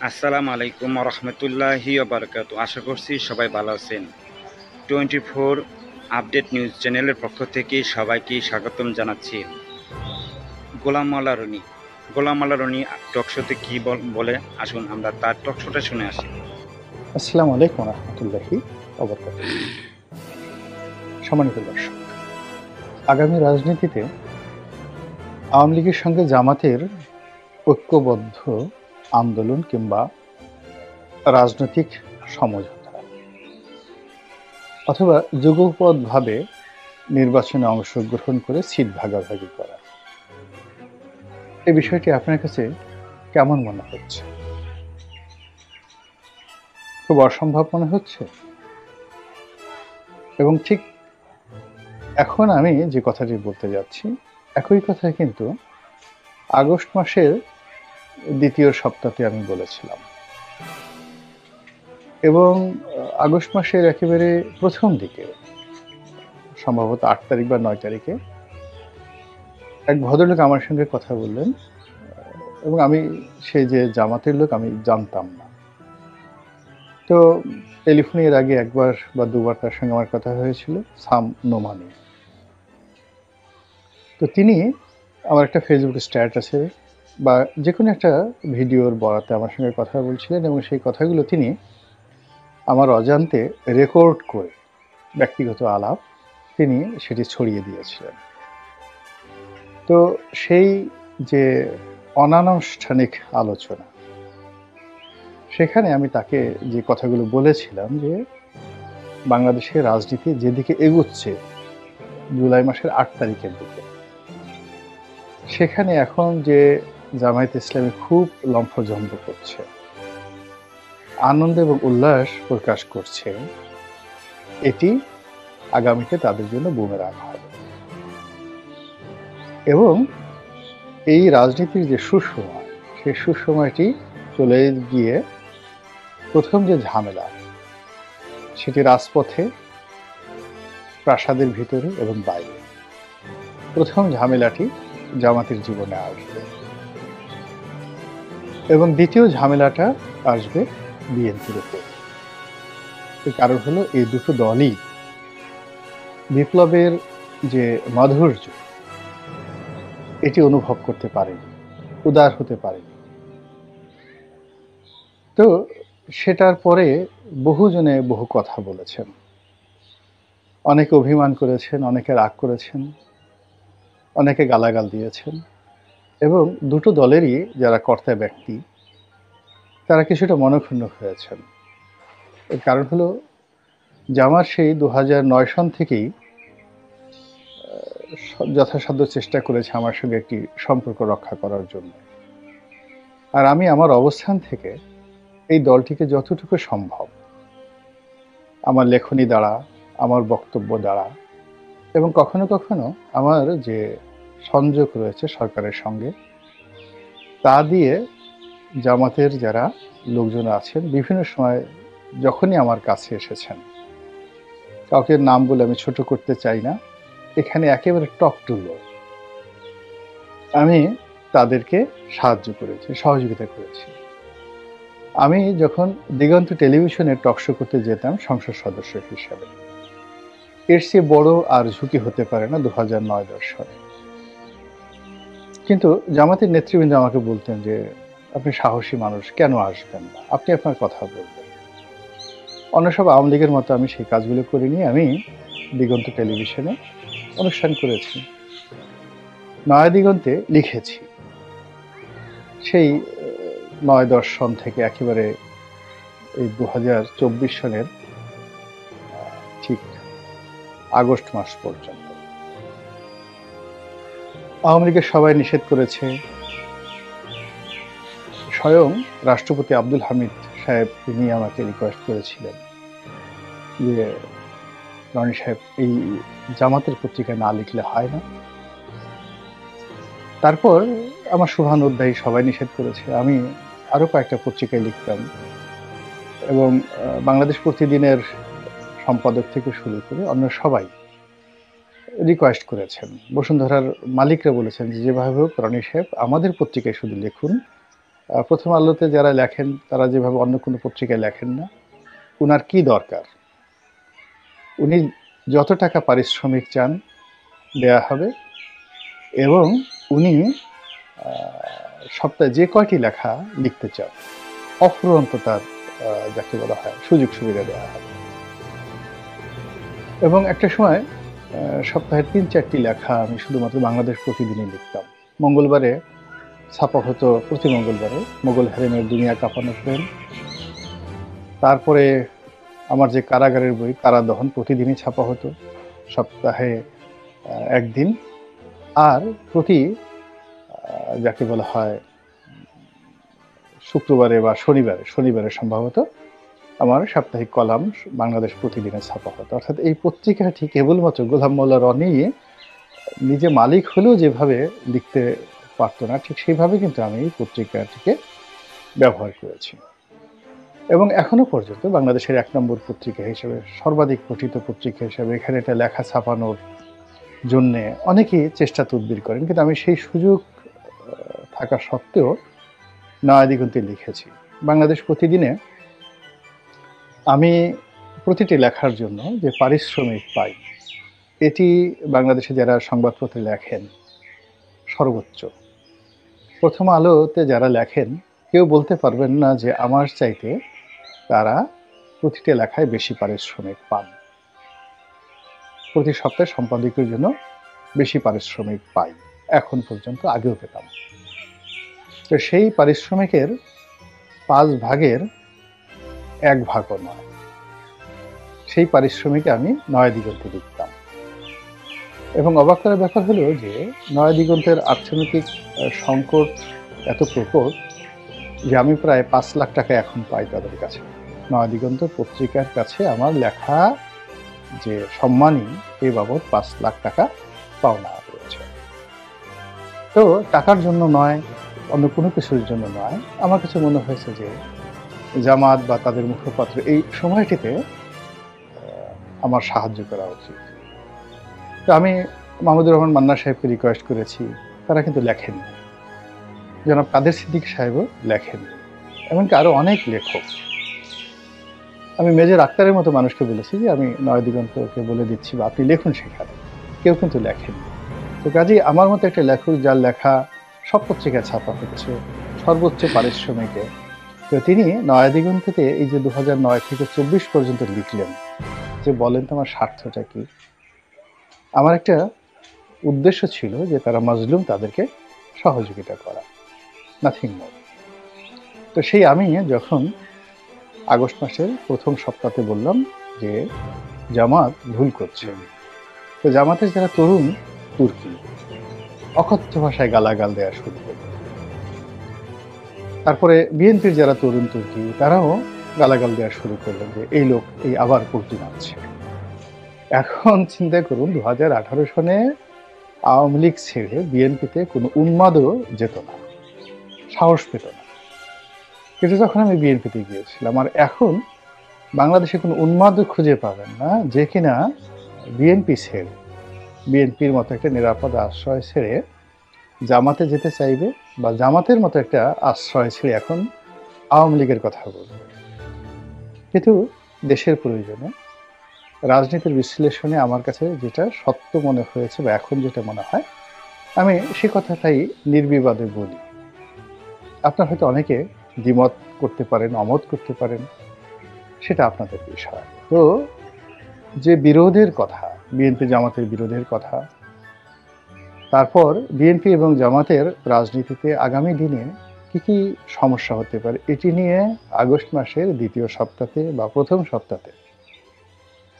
আসসালামু আলাইকুম রহমতুল্লাহি বারাকাতু। আশা করছি সবাই ভালো আছেন। 24 আপডেট নিউজ চ্যানেলের পক্ষ থেকে সবাইকে স্বাগতম জানাচ্ছি। গোলাম মাওলা রনি টকশোতে কি বলে, আসুন আমরা তার টকশোটা শুনে আসি। আসসালামু আলাইকুম রহমতুল্লাহি ওয়া সম্মানিত দর্শক, আগামী রাজনীতিতে আওয়ামী লীগের সঙ্গে জামাতের ঐক্যবদ্ধ আন্দোলন কিংবা রাজনৈতিক সমঝোতা অথবা যুগপৎভাবে নির্বাচনে অংশগ্রহণ করে সিট ভাগাভাগি করা, এই বিষয়টি আপনার কাছে কেমন মনে হচ্ছে? খুব অসম্ভব মনে হচ্ছে? এবং ঠিক এখন আমি যে কথাটি বলতে যাচ্ছি, একই কথা কিন্তু আগস্ট মাসের দ্বিতীয় সপ্তাহে আমি বলেছিলাম। এবং আগস্ট মাসের একেবারে প্রথম দিকে, সম্ভবত ৮ তারিখ বা ৯ তারিখে এক ভদ্রলোক আমার সঙ্গে কথা বললেন, এবং আমি সেই যে জামাতের লোক আমি জানতাম না। তো টেলিফোনে এর আগে একবার বা দুবার তার সঙ্গে আমার কথা হয়েছিল, সাম নোমানি। তো তিনি আমার একটা ফেসবুক স্ট্যাটাসে বা যে কোনো একটা ভিডিওর বরাতে আমার সঙ্গে কথা বলছিলেন, এবং সেই কথাগুলো তিনি আমার অজান্তে রেকর্ড করে ব্যক্তিগত আলাপ তিনি সেটি ছড়িয়ে দিয়েছিলেন। তো সেই যে অনানুষ্ঠানিক আলোচনা, সেখানে আমি তাকে যে কথাগুলো বলেছিলাম যে বাংলাদেশের রাজনীতি যেদিকে এগুচ্ছে জুলাই মাসের ৮ তারিখের দিকে, সেখানে এখন যে জামায়াতে ইসলামী খুব লম্ফজম্প করছে, আনন্দ এবং উল্লাস প্রকাশ করছে, এটি আগামীতে তাদের জন্য বুমেরাং হবে। এবং এই রাজনীতির যে সুসময়, সেই সুসময়টি চলে গিয়ে প্রথম যে ঝামেলা, সেটি রাজপথে, প্রাসাদের ভিতরে এবং বাইরে। প্রথম ঝামেলাটি জামাতের জীবনে আসবে, এবং দ্বিতীয় ঝামেলাটা আসবে বিএনপির উপর। এর কারণ হলো এই দুটো দলই বিপ্লবের যে মাধুর্য, এটি অনুভব করতে পারেনি, উদার হতে পারেনি। তো সেটার পরে বহুজনে বহু কথা বলেছেন, অনেকে অভিমান করেছেন, অনেকে রাগ করেছেন, অনেকে গালাগাল দিয়েছেন, এবং দুটো দলেরই যারা কর্তা ব্যক্তি তারা কিছুটা মনক্ষুণ্ণ হয়েছেন। এর কারণ হলো জামাত সেই ২০০৯ সন থেকেই যথাসাধ্য চেষ্টা করেছে আমার সঙ্গে একটি সম্পর্ক রক্ষা করার জন্য। আর আমি আমার অবস্থান থেকে এই দলটিকে যতটুকু সম্ভব আমার লেখনী দ্বারা, আমার বক্তব্য দ্বারা, এবং কখনো কখনো আমার যে সংযোগ রয়েছে সরকারের সঙ্গে, তা দিয়ে জামাতের যারা লোকজন আছেন বিভিন্ন সময় যখনই আমার কাছে এসেছেন, কাউকে নাম বলে আমি ছোট করতে চাই না, এখানে একেবারে টপ টু লো, আমি তাদেরকে সাহায্য করেছি, সহযোগিতা করেছি। আমি যখন দিগন্ত টেলিভিশনে টকশো করতে যেতাম সংসদ সদস্য হিসাবে, এর চেয়ে বড় আর ঝুঁকি হতে পারে না ২০০৯-১০ সালে। কিন্তু জামাতের নেতৃবৃন্দ আমাকে বলতেন যে আপনি সাহসী মানুষ, কেন আসবেন না, আপনি আপনার কথা বলবেন। অন্য সব আওয়ামী লীগের মতো আমি সেই কাজগুলো করিনি। আমি দিগন্ত টেলিভিশনে অনুষ্ঠান করেছি, নয়া দিগন্তে লিখেছি, সেই ৯-১০ সন থেকে একেবারে এই ২০২৪ সনের ঠিক আগস্ট মাস পর্যন্ত। আওয়ামী লীগের সবাই নিষেধ করেছে, স্বয়ং রাষ্ট্রপতি আব্দুল হামিদ সাহেব তিনি আমাকে রিকোয়েস্ট করেছিলেন যে রনি সাহেব এই জামাতের পত্রিকায় না লিখলে হয় না। তারপর আমার শুভানুধ্যায়ী সবাই নিষেধ করেছে, আমি আরো কয়েকটা পত্রিকায় লিখতাম, এবং বাংলাদেশ প্রতিদিনের সম্পাদক থেকে শুরু করে অন্য সবাই রিকোয়েস্ট করেছেন। বসুন্ধরার মালিকরা বলেছেন যে যেভাবে হোক রনি সাহেব আমাদের পত্রিকায় শুধু লিখুন, প্রথম আলোতে যারা লেখেন তারা যেভাবে অন্য কোনো পত্রিকায় লেখেন না, উনার কি দরকার, উনি যত টাকা পারিশ্রমিক চান দেয়া হবে, এবং উনি সপ্তাহে যে কয়টি লেখা লিখতে চান অফুরন্ত তার যাকে বলা হয় সুযোগ সুবিধা দেওয়া হবে। এবং একটা সময় সপ্তাহে ৩-৪টি লেখা আমি শুধুমাত্র বাংলাদেশ প্রতিদিনই লিখতাম। মঙ্গলবারে ছাপা হতো, প্রতি মঙ্গলবারে মোগল হেরেমের দুনিয়া কাঁপানো প্রেম। তারপরে আমার যে কারাগারের বই কারাদহন প্রতিদিনই ছাপা হতো, সপ্তাহে একদিন। আর প্রতি যাকে বলা হয় শুক্রবারে বা শনিবারে সম্ভবত আমার সাপ্তাহিক কলাম বাংলাদেশ প্রতিদিনে ছাপা হতো। অর্থাৎ এই পত্রিকাটি কেবলমাত্র গোলাম মোল্লা রনি নিজে মালিক হলেও যেভাবে লিখতে পারতো না, ঠিক সেইভাবে কিন্তু আমি এই পত্রিকাটিকে ব্যবহার করেছি। এবং এখনো পর্যন্ত বাংলাদেশের ১ নম্বর পত্রিকা হিসেবে, সর্বাধিক পঠিত পত্রিকা হিসেবে এখানে এটা লেখা ছাপানোর জন্যে অনেকেই চেষ্টা তদবির করেন, কিন্তু আমি সেই সুযোগ থাকা সত্ত্বেও নয়া দিগন্তে লিখেছি। বাংলাদেশ প্রতিদিনে আমি প্রতিটি লেখার জন্য যে পারিশ্রমিক পাই, এটি বাংলাদেশে যারা সংবাদপত্রে লেখেন সর্বোচ্চ। প্রথম আলোতে যারা লেখেন কেউ বলতে পারবেন না যে আমার চাইতে তারা প্রতিটি লেখায় বেশি পারিশ্রমিক পান। প্রতি সপ্তাহে সম্পাদকের জন্য বেশি পারিশ্রমিক পাই, এখন পর্যন্ত, আগেও পেতাম। তো সেই পারিশ্রমিকের 5 ভাগের 1 ভাগও নয়, সেই পারিশ্রমিকে আমি নয়া দিগন্তে লিখতাম। এবং অবাক করার ব্যাপার হলো যে নয়া দিগন্তের অর্থনৈতিক সংকট এত প্রকট যে আমি প্রায় 5 লাখ টাকা এখন পাই তাদের কাছে। নয়া দিগন্ত পত্রিকার কাছে আমার লেখা যে সম্মানী এই বাবদ 5 লাখ টাকা পাওনা রয়েছে। তো টাকার জন্য নয়, অন্য কোনো কিছুর জন্য নয়, আমার কাছে মনে হয়েছে যে জামাত বা তাদের মুখপাত্র এই সময়টিতে আমার সাহায্য করা উচিত। তো আমি মাহমুদুর রহমান মান্না সাহেবকে রিকোয়েস্ট করেছি, তারা কিন্তু লেখেন। জনাব কাদের সিদ্দিক সাহেবও লেখেন, এমনকি আরো অনেক লেখক। আমি মেজর আক্তারের মতো মানুষকে বলেছি যে আমি নয়া দিগন্তকে বলে দিচ্ছি বা আপনি লিখুন সেখানে, কেউ কিন্তু লেখেন। তো কাজেই আমার মতো একটা লেখক যার লেখা সব পত্রিকায় ছাপা হচ্ছে সর্বোচ্চ পারিশ্রমিকে, তো তিনি নয়া দিগন্ততে এই যে 2009 থেকে 24 পর্যন্ত লিখলেন, যে বলেন তো আমার স্বার্থটা কি। আমার একটা উদ্দেশ্য ছিল যে তারা মাজলুম, তাদেরকে সহযোগিতা করা, নাথিং মোর। তো সেই আমি যখন আগস্ট মাসের প্রথম সপ্তাহে বললাম যে জামাত ভুল করছে, তো জামাতের যারা তরুণ তুর্কি অকথ্য ভাষায় গালাগাল দেওয়া শুরু করল। তারপরে বিএনপির যারা তরুণ তুর্কি তারাও গালাগাল দেওয়া শুরু করলেন যে এই লোক এই আবার পল্টি নামছে। এখন চিন্তা করুন, 2018 সনে আওয়ামী লীগ ছেড়ে বিএনপিতে কোনো উন্মাদও যেত না, সাহস পেত না। কিন্তু যখন আমি বিএনপিতে গিয়েছিলাম, আর এখন বাংলাদেশে কোনো উন্মাদও খুঁজে পাবেন না যে কিনা বিএনপি ছেড়ে, বিএনপির মতো একটা নিরাপদ আশ্রয় ছেড়ে জামাতে যেতে চাইবে, বা জামাতের মতো একটা আশ্রয় ছেড়ে এখন আওয়ামী লীগের কথা বলবে। কিন্তু দেশের প্রয়োজনে, রাজনীতির বিশ্লেষণে আমার কাছে যেটা সত্য মনে হয়েছে বা এখন যেটা মনে হয়, আমি সে কথাটাই নির্বিবাদে বলি। আপনার হয়তো অনেকে দ্বিমত করতে পারেন, অমত করতে পারেন, সেটা আপনাদের বিষয়। তো যে বিরোধের কথা, বিএনপি জামাতের বিরোধের কথা, তারপর বিএনপি এবং জামাতের রাজনীতিতে আগামী দিনে কি কি সমস্যা হতে পারে, এটি নিয়ে আগস্ট মাসের দ্বিতীয় সপ্তাহে বা প্রথম সপ্তাহে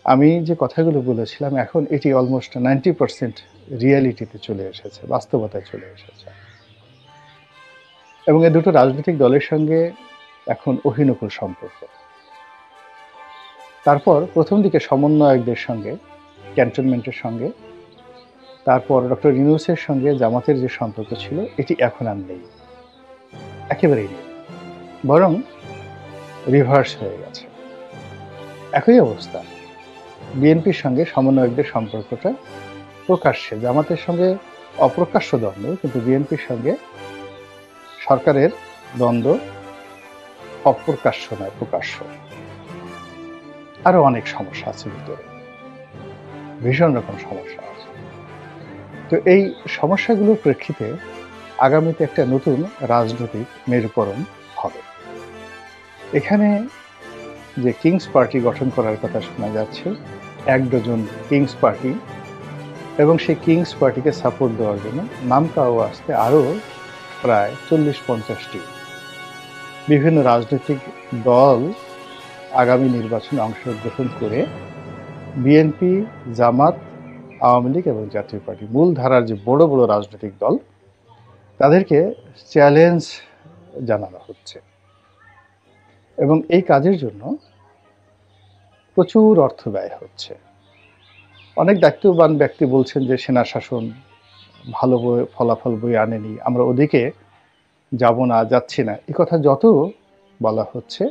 আমি যে কথাগুলো বলেছিলাম, এখন এটি অলমোস্ট 90% রিয়ালিটিতে চলে এসেছে, বাস্তবতায় চলে এসেছে। এবং এই দুটো রাজনৈতিক দলের সঙ্গে এখন অহিনকুল সম্পর্ক। তারপর প্রথম দিকে সমন্বয়কদের সঙ্গে, ক্যান্টনমেন্টের সঙ্গে, তারপর ডক্টর ইউনূসের সঙ্গে জামাতের যে সম্পর্ক ছিল, এটি এখন আর নেই, একেবারেই নেই, বরং রিভার্স হয়ে গেছে। একই অবস্থা বিএনপির সঙ্গে সমন্বয়কদের সম্পর্কটা প্রকাশ্যে, জামাতের সঙ্গে অপ্রকাশ্য দ্বন্দ্ব, কিন্তু বিএনপির সঙ্গে সরকারের দ্বন্দ্ব অপ্রকাশ্য নয়, প্রকাশ্য। আরো অনেক সমস্যা আছে ভিতরে, ভীষণ রকম সমস্যা আছে। তো এই সমস্যাগুলোর প্রেক্ষিতে আগামীতে একটা নতুন রাজনৈতিক মেরুকরণ হবে। এখানে যে কিংস পার্টি গঠন করার কথা শোনা যাচ্ছে, 1 ডজন কিংস পার্টি, এবং সেই কিংস পার্টিকে সাপোর্ট দেওয়ার জন্য নামকাও আসতে আরও প্রায় 40-50টি বিভিন্ন রাজনৈতিক দল আগামী নির্বাচনে অংশগ্রহণ করে বিএনপি, জামাত, আওয়ামী লীগ এবং জাতীয় পার্টি, মূল ধারার যে বড় বড় রাজনৈতিক দল, তাদেরকে চ্যালেঞ্জ জানানো হচ্ছে। এবং এই কাজের জন্য প্রচুর অর্থ ব্যয় হচ্ছে। অনেক দায়িত্ববান ব্যক্তি বলছেন যে সেনা শাসন ভালো ফলাফল বয়ে আনেনি, আমরা ওদিকে যাব না, যাচ্ছি না। এই কথা যত বলা হচ্ছে,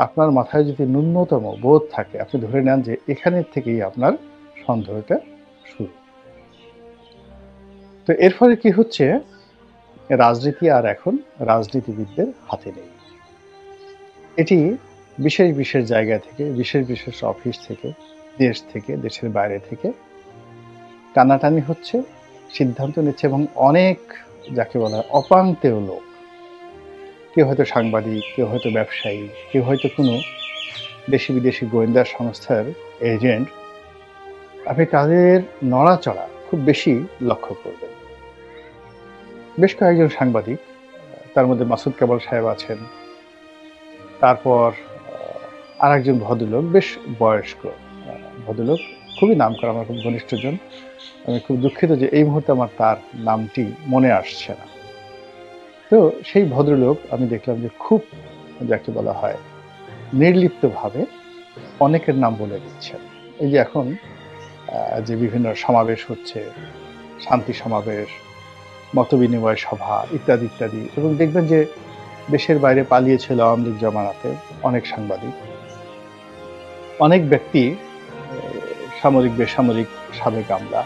আপনার মাথায় যদি ন্যূনতম বোধ থাকে, আপনি ধরে নেন যে এখানের থেকেই আপনার সন্দেহটা শুরু। তো এর ফলে কি হচ্ছে, রাজনীতি আর এখন রাজনীতিবিদদের হাতে নেই। এটি বিশেষ বিশেষ জায়গা থেকে, বিশেষ বিশেষ অফিস থেকে, দেশ থেকে, দেশের বাইরে থেকে টানাটানি হচ্ছে, সিদ্ধান্ত নিচ্ছে, এবং অনেক যাকে বলা হয় অপাংতেয় লোক, কেউ হয়তো সাংবাদিক, কেউ হয়তো ব্যবসায়ী, কেউ হয়তো কোনো দেশি বিদেশি গোয়েন্দা সংস্থার এজেন্ট, আপনি তাদের নড়াচড়া খুব বেশি লক্ষ্য করবেন। বেশ কয়েকজন সাংবাদিক, তার মধ্যে মাসুদ কেবল সাহেব আছেন, তারপর আর একজন ভদ্রলোক, বেশ বয়স্ক ভদ্রলোক, খুবই নাম করা, আমার খুব ঘনিষ্ঠজন। আমি খুব দুঃখিত যে এই মুহূর্তে আমার তার নামটি মনে আসছে না। তো সেই ভদ্রলোক আমি দেখলাম যে খুব, যাকে বলা হয় নির্লিপ্তভাবে অনেকের নাম বলে দিচ্ছেন। এই যে এখন যে বিভিন্ন সমাবেশ হচ্ছে, শান্তি সমাবেশ, মতবিনিময় সভা ইত্যাদি ইত্যাদি, এবং দেখবেন যে দেশের বাইরে পালিয়েছিল আওয়ামী লীগ জমানাতে অনেক সাংবাদিক, অনেক ব্যক্তি, সামরিক বেসামরিক সাবেক আমলা,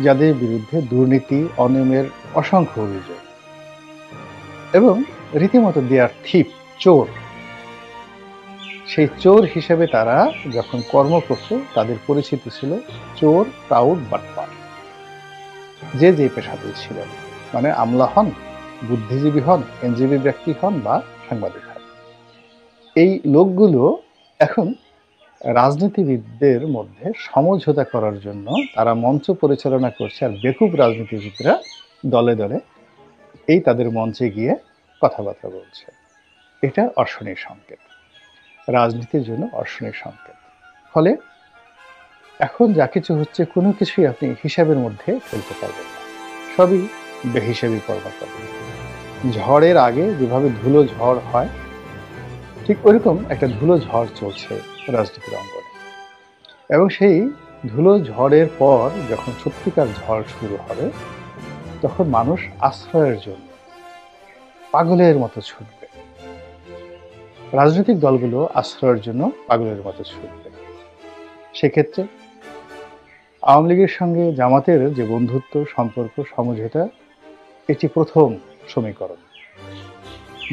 যাদের বিরুদ্ধে দুর্নীতি, অনিয়মের অসংখ্য অভিযোগ, এবং রীতিমতো দেয়ার থিপ, চোর। সেই চোর হিসেবে তারা যখন কর্ম করত, তাদের পরিচিতি ছিল চোর, টাউট, বাটপার। যে যে পেশাতেই ছিলেন, মানে আমলা হন, বুদ্ধিজীবী হন, এনজিবি ব্যক্তি হন বা সাংবাদিক হন, এই লোকগুলো এখন রাজনীতিবিদদের মধ্যে সমঝোতা করার জন্য তারা মঞ্চ পরিচালনা করছে, আর বেকুব রাজনীতিবিদরা দলে দলে এই তাদের মঞ্চে গিয়ে কথাবার্তা বলছে। এটা অর্শনীর সংকেত, রাজনীতির জন্য অর্শনীর সংকেত। ফলে এখন যা কিছু হচ্ছে, কোনো কিছুই আপনি হিসাবের মধ্যে ফেলতে পারবেন না, সবই বেহিসাবি করবার কথা। ঝড়ের আগে যেভাবে ধুলো ঝড় হয়, ঠিক ওইরকম একটা ধুলো ঝড় চলছে রাজনীতির অঙ্গনে। এবং সেই ধুলো ঝড়ের পর যখন সত্যিকার ঝড় শুরু হবে, তখন মানুষ আশ্রয়ের জন্য পাগলের মতো ছুটবে। রাজনৈতিক দলগুলো আশ্রয়ের জন্য পাগলের মতো ছুটবে। সেক্ষেত্রে আওয়ামী লীগের সঙ্গে জামাতের যে বন্ধুত্ব, সম্পর্ক, সমঝোতা, এটি প্রথম সমীকরণ।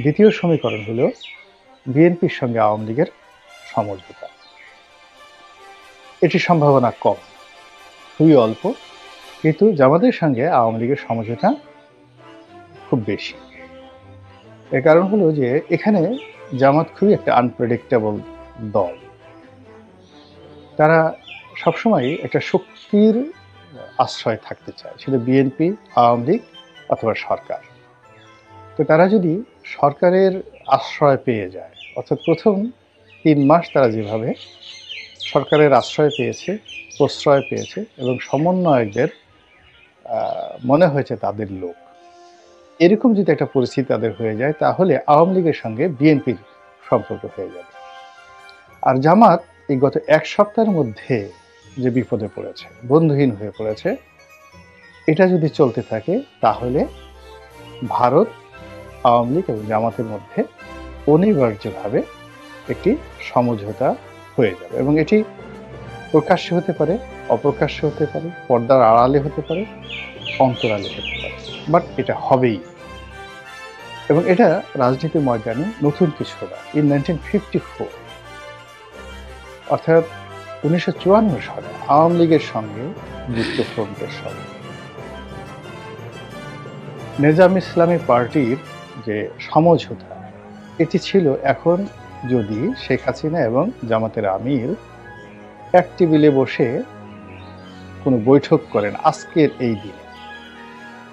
দ্বিতীয় সমীকরণ হলো বিএনপির সঙ্গে আওয়ামী লীগের সমঝোতা। এটি সম্ভাবনা কম, খুবই অল্প, কিন্তু জামাতের সঙ্গে আওয়ামী লীগের সমঝোতা খুব বেশি। এর কারণ হলো যে এখানে জামাত খুবই একটা আনপ্রেডিক্টেবল দল। তারা সবসময় একটা শক্তির আশ্রয় থাকতে চায়, সেটা বিএনপি, আওয়ামী লীগ অথবা সরকার। তো তারা যদি সরকারের আশ্রয় পেয়ে যায়, অর্থাৎ প্রথম 3 মাস তারা যেভাবে সরকারের আশ্রয় পেয়েছে, প্রশ্রয় পেয়েছে, এবং সমন্বয়কদের মনে হয়েছে তাদের লোক, এরকম যদি একটা পরিস্থিতি তাদের হয়ে যায়, তাহলে আওয়ামী লীগের সঙ্গে বিএনপির সম্পর্ক হয়ে যাবে। আর জামাত এই গত 1 সপ্তাহের মধ্যে যে বিপদে পড়েছে, বন্ধুহীন হয়ে পড়েছে, এটা যদি চলতে থাকে, তাহলে ভারত, আওয়ামী লীগ এবং জামাতের মধ্যে অনিবার্যভাবে একটি সমঝোতা হয়ে যাবে। এবং এটি প্রকাশ্যে হতে পারে, অপ্রকাশ্যে হতে পারে, পর্দার আড়ালে হতে পারে, অন্তরালে হতে পারে, বাট এটা হবেই। এবং এটা রাজনীতির ময়দানে নতুন কিছু না। ইন 1954 অর্থাৎ 1954 সালে আওয়ামী লীগের সঙ্গে যুক্তফ্রন্টের সঙ্গে নিজাম ইসলামী পার্টির যে সমঝোতা, এটি ছিল এখন যদি শেখ হাসিনা এবং জামাতের আমির এক টেবিলে বসে কোনো বৈঠক করেন আজকের এই দিনে,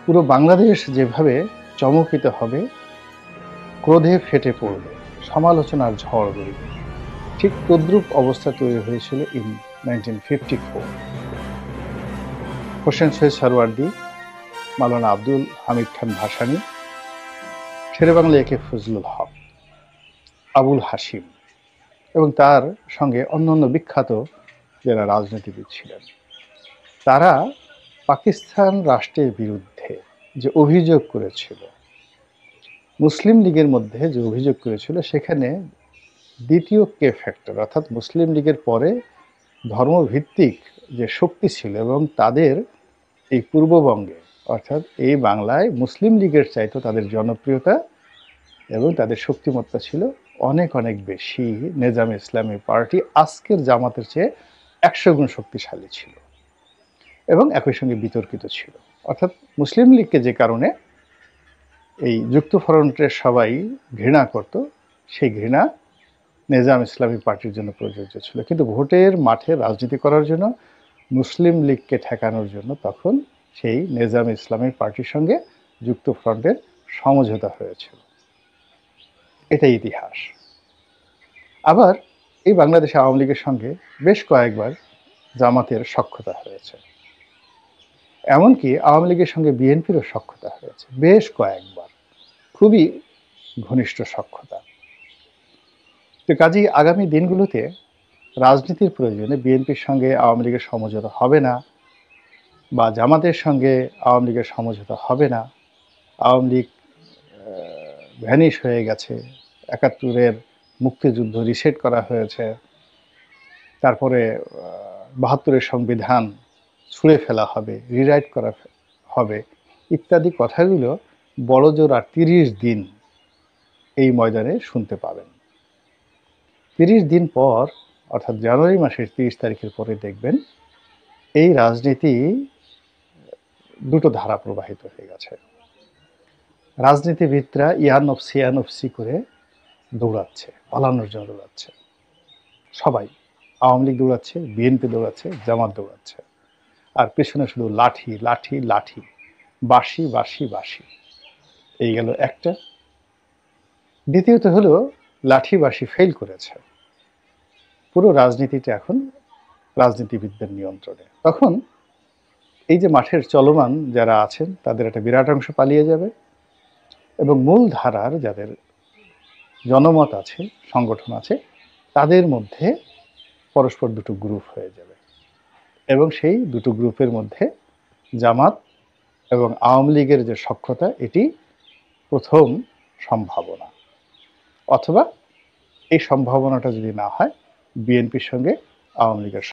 পুরো বাংলাদেশ যেভাবে চমকিত হবে, ক্রোধে ফেটে পড়বে, সমালোচনার ঝড় বইবে, ঠিক তদ্রূপ অবস্থা তৈরি হয়েছিল ইন 1954। হোসেন শহীদ সরওয়ার্দী, মাওলানা আব্দুল হামিদ খান ভাসানী, শেরেবাংলা একে ফজলুল হক, আবুল হাসিম এবং তার সঙ্গে অন্যান্য বিখ্যাত যারা রাজনীতিবিদ ছিলেন, তারা পাকিস্তান রাষ্ট্রের বিরুদ্ধে যে অভিযোগ করেছিল, মুসলিম লীগের মধ্যে যে অভিযোগ করেছিল, সেখানে দ্বিতীয় কে ফ্যাক্টর অর্থাৎ মুসলিম লীগের পরে ধর্মভিত্তিক যে শক্তি ছিল এবং তাদের এই পূর্ববঙ্গে অর্থাৎ এই বাংলায় মুসলিম লীগের চাইতে তাদের জনপ্রিয়তা এবং তাদের শক্তিমত্তা ছিল অনেক অনেক বেশি। নিজাম ইসলামী পার্টি আজকের জামাতের চেয়ে 100 গুণ শক্তিশালী ছিল এবং একই সঙ্গে বিতর্কিত ছিল। অর্থাৎ মুসলিম লীগকে যে কারণে এই যুক্তফ্রন্টের সবাই ঘৃণা করত, সেই ঘৃণা নিজাম ইসলামী পার্টির জন্য প্রযোজ্য ছিল। কিন্তু ভোটের মাঠে রাজনীতি করার জন্য মুসলিম লীগকে ঠেকানোর জন্য তখন সেই নিজাম ইসলামী পার্টির সঙ্গে যুক্তফ্রন্টের সমঝোতা হয়েছিল। এটাই ইতিহাস। আবার এই বাংলাদেশে আওয়ামী লীগের সঙ্গে বেশ কয়েকবার জামাতের সখ্যতা হয়েছে, এমনকি আওয়ামী লীগের সঙ্গে বিএনপিরও সখ্যতা হয়েছে বেশ কয়েকবার, খুবই ঘনিষ্ঠ সখ্যতা। তো কাজেই আগামী দিনগুলোতে রাজনীতির প্রয়োজনে বিএনপির সঙ্গে আওয়ামী লীগের সমঝোতা হবে না, বা জামাতের সঙ্গে আওয়ামী লীগের সমঝোতা হবে না। আওয়ামী লীগ ভ্যানিশ হয়ে গেছে, ৭১-এর মুক্তিযুদ্ধ রিসেট করা হয়েছে, তারপরে ৭২-এর সংবিধান ছুঁড়ে ফেলা হবে, রিরাইট করা হবে, ইত্যাদি কথাগুলো বড়জোর আর ৩০ দিন এই ময়দানে শুনতে পাবেন। ৩০ দিন পর অর্থাৎ জানুয়ারি মাসের ৩০ তারিখের পরে দেখবেন এই রাজনীতি দুটো ধারা প্রবাহিত হয়ে গেছে। রাজনীতিবিদরা ইয়ানফসি করে দৌড়াচ্ছে, পালানোর জন্য দৌড়াচ্ছে। সবাই, আওয়ামী লীগ দৌড়াচ্ছে, বিএনপি দৌড়াচ্ছে, জামাত দৌড়াচ্ছে, আর পেছনে শুধু লাঠি লাঠি লাঠি, বাঁশি বাঁশি বাঁশি। এই গেল একটা। দ্বিতীয়ত হলো লাঠি বাঁশি ফেল করেছে, পুরো রাজনীতিটা এখন রাজনীতিবিদদের নিয়ন্ত্রণে। তখন এই যে মাঠের চলমান যারা আছেন তাদের একটা বিরাট অংশ পালিয়ে যাবে এবং মূল ধারার যাদের জনমত আছে, সংগঠন আছে, তাদের মধ্যে পরস্পর দুটো গ্রুপ হয়ে যাবে এবং সেই দুটো গ্রুপের মধ্যে জামাত এবং আওয়ামী লীগের যে সখ্যতা, এটি প্রথম সম্ভাবনা। অথবা এই সম্ভাবনাটা যদি না হয়, বিএনপির সঙ্গে আওয়ামী লীগের